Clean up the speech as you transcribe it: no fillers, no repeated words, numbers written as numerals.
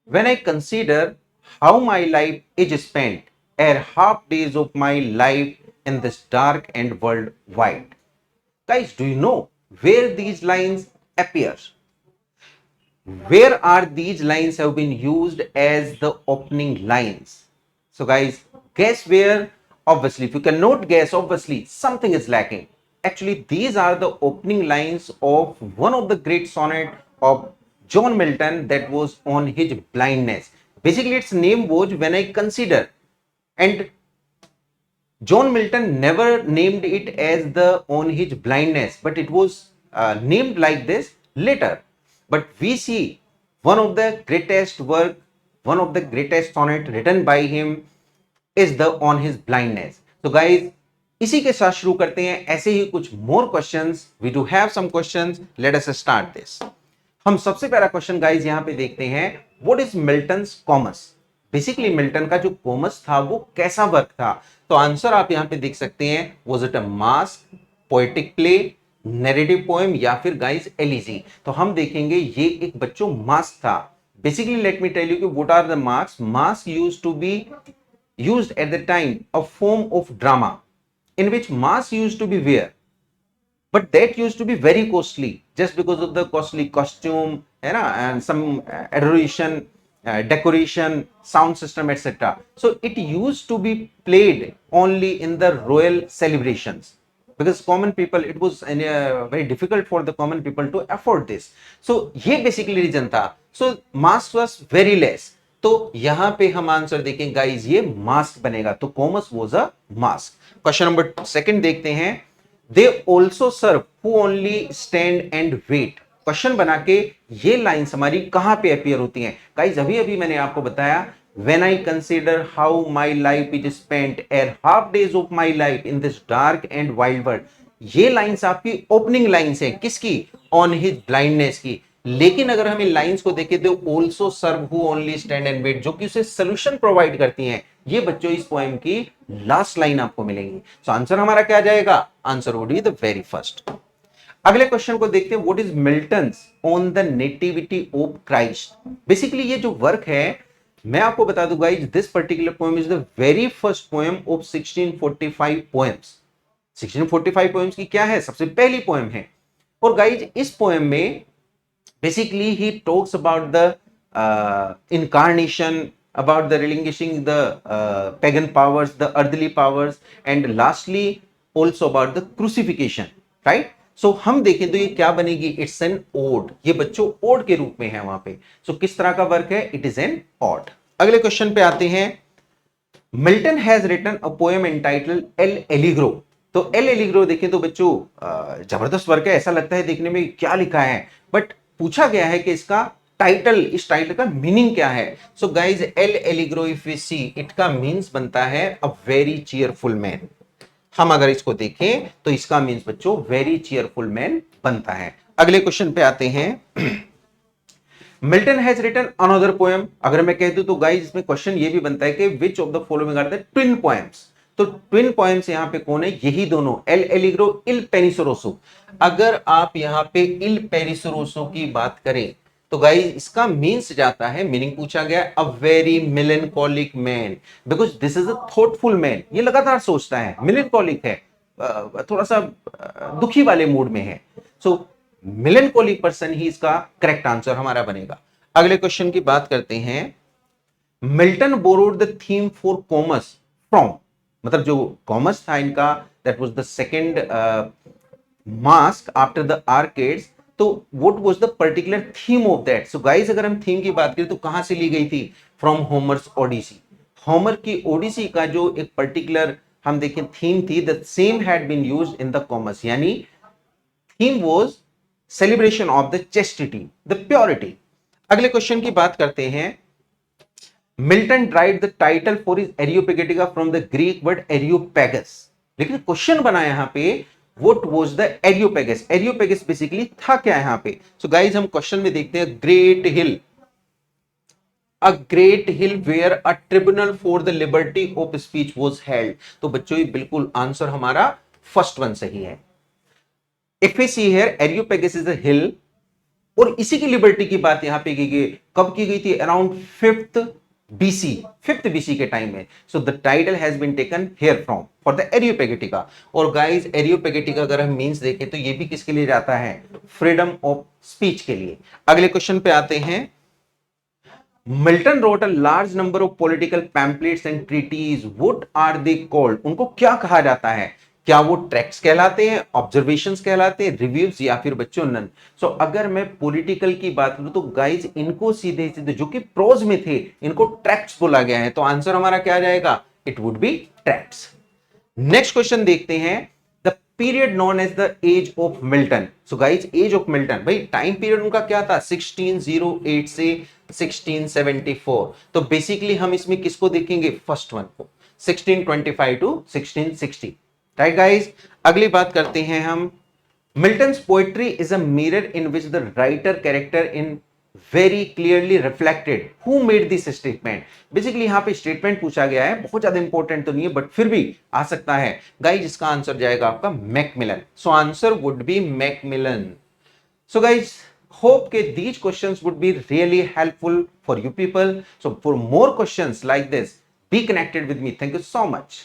When I consider how my life is spent, ere half days of my life in this dark and world wide. Guys, do you know where these lines appear? Where are these lines have been used as the opening lines? So guys, guess where? Obviously, if you cannot guess, obviously something is lacking. Actually, these are the opening lines of one of the great sonnet of John Milton, that was on his blindness. Basically, its name was When I Consider, and John Milton never named it as the on his blindness, but it was named like this later. But we see one of the greatest work, one of the greatest sonnet written by him is the on his blindness. So guys, इसी के साथ शुरू करते हैं ऐसे ही कुछ more questions. We do have some questions. Let us start this. हम सबसे पहला क्वेश्चन गाइस यहां पे देखते हैं. What is Milton's Comus? Basically Milton का जो कॉमस था वो कैसा वर्क था? तो आंसर आप यहां पे देख सकते हैं. Was it a mask, poetic play, narrative poem या फिर गाइस एलिजी? तो हम देखेंगे ये एक बच्चों मास्क था. Basically let me tell you कि what are the masque. Masque used to be used at the time a form of drama in which mask used to be wear, but that used to be very costly just because of the costly costume, you know, and some adoration, decoration, sound system, etc. So it used to be played only in the royal celebrations, because common people, it was very difficult for the common people to afford this. So ये basically reason था. So mask was very less. तो यहां पे हम answer देखें guys, ये masque बनेगा. तो Comus was a masque. Question number second देखते हैं. They also serve who only stand and wait. क्वेश्चन बना के ये लाइन्स हमारी कहां पे अपियर होती हैं गाइस? अभी अभी मैंने आपको बताया, when I consider how my life is spent ere half days of my life in this dark and wild world. ये लाइन्स आपकी ओपनिंग लाइन्स हैं. किसकी? ऑन हिज ब्लाइंडनेस की. लेकिन अगर हम इन लाइंस को देखें तो also serve who only stand and wait, जो कि उसे सोल्यूशन प्रोवाइड करती हैं, ये बच्चों इस पोएम की लास्ट लाइन आपको मिलेंगी. सो आंसर हमारा क्या जाएगा? Answer would be the very first. अगले क्वेश्चन को देखते हैं. What is Milton's on the nativity of Christ? Basically ये जो वर्क है, मैं आपको बता दूं guys, this particular poem is the very first poem of 1645 poems. 1645 poems की क्या है? सबसे पहली पोएम है. और गाइस इस पोएम में basically he talks about the incarnation, about the relinquishing the pagan powers, the earthly powers, and lastly also about the crucifixion, right? So हम देखें तो ये क्या बनेगी? It's an ode. ये बच्चों ओड के रूप में है वहां पे. सो किस तरह का वर्क है? It is an ode. अगले क्वेश्चन पे आते हैं. Milton has written a poem entitled L'Allegro. तो एल एलिग्रो देखें तो बच्चों जबरदस्त वर्क है. ऐसा लगता है देखने में क्या लिखा है, बट पूछा गया है कि इसका टाइटल, इस टाइटल का मीनिंग क्या है. So guys L'Allegro if we see, it का मीन्स बनता है अ वेरी चीयरफुल मैन. हम अगर इसको देखें तो इसका मीन्स बच्चों वेरी चीयरफुल मैन बनता है. अगले क्वेश्चन पे आते हैं. Milton has written another poem. अगर मैं कह दूं तो गाइज इसमें क्वेश्चन ये भी बनता है कि which of the following are the twin poems. तो ट्विन पोएम्स यहां पे कौन है? यही दोनों, एल एलिग्रो, इल पेनिसोरोसो. अगर आप यहां पे इल पेनिसोरोसो की बात करें तो गाइज इसका मीन्स जाता है, मीनिंग पूछा गया, a very melancholic man, because this is a thoughtful man. ये लगातार सोचता है, मिलेंकोलिक है, थोड़ा सा दुखी वाले मूड में है. सो मिलेंकोलिक पर्सन ही इसका करेक्ट आंसर हमारा बनेगा. अगले क्वेश्चन की बात करते हैं. Milton borrowed the theme for Comus from, मतलब जो कॉमर्स था इनका, that was the second masque after the Arcades. तो what was the particular theme of that? So guys अगर हम थीम की बात करें तो कहां से ली गई थी? फ्रॉम होमर्स ओडिसी. होमर की ओडिसी का जो एक पर्टिकुलर हम देखें थीम थी, the same had been used in the Comus. यानी theme was celebration of the chastity, the purity. अगले क्वेश्चन की बात करते हैं. Milton derived the title for his Areopagitica from the Greek word Areopagus. लेकिन क्वेश्चन बना यहां पे, what was the Areopagus? Areopagus basically था क्या यहां पे? सो गाइस हम क्वेश्चन में देखते हैं. Great hill, a great hill where a tribunal for the liberty of speech was held. तो बच्चों ये बिल्कुल आंसर हमारा फर्स्ट वन सही है. If we see here, Areopagus is a hill और इसी की लिबर्टी की बात यहां पे की गई, कब की गई थी? अराउंड फिफ्थ बीसी के टाइम में। So the title has been taken here from for the Areopagitica. और गाइस एरियोपेगेटिका अगर हम मींस देखें तो ये भी किसके लिए जाता है? फ्रीडम ऑफ स्पीच के लिए। अगले क्वेश्चन पे आते हैं। Milton wrote a large number of political pamphlets and treaties. What are they called? उनको क्या कहा जाता है? क्या वो ट्रैक्ट्स कहलाते हैं, ऑब्जर्वेशंस कहलाते हैं, रिव्यूज, या फिर बच्चों नन? सो अगर मैं पॉलिटिकल की बात करूं तो गाइज इनको सीधे सीधे जो कि प्रोज में थे इनको ट्रैक्ट्स बोला गया है। तो आंसर हमारा क्या आ जाएगा? It would be tracts. Next question देखते हैं। The period known as the age of Milton. So guys age of Milton, भाई टाइम पीरियड उनका क्या था? 1608 से 1674। तो बेसिकली हम इसमें किसको देखेंगे? फर्स्ट वन को, 1625 टू 1660। राइट गाइज, अगली बात करते हैं हम। Milton's poetry is a mirror in which the writer character in very clearly reflected. Who made this statement? Basically यहां पे स्टेटमेंट पूछा गया है, बहुत ज्यादा इंपॉर्टेंट तो नहीं है बट फिर भी आ सकता है। गाइज इसका आंसर जाएगा आपका Macmillan. So answer would be Macmillan. So guys, hope that these questions would be really helpful for you people. So for more questions like this, be connected with me. Thank you so much.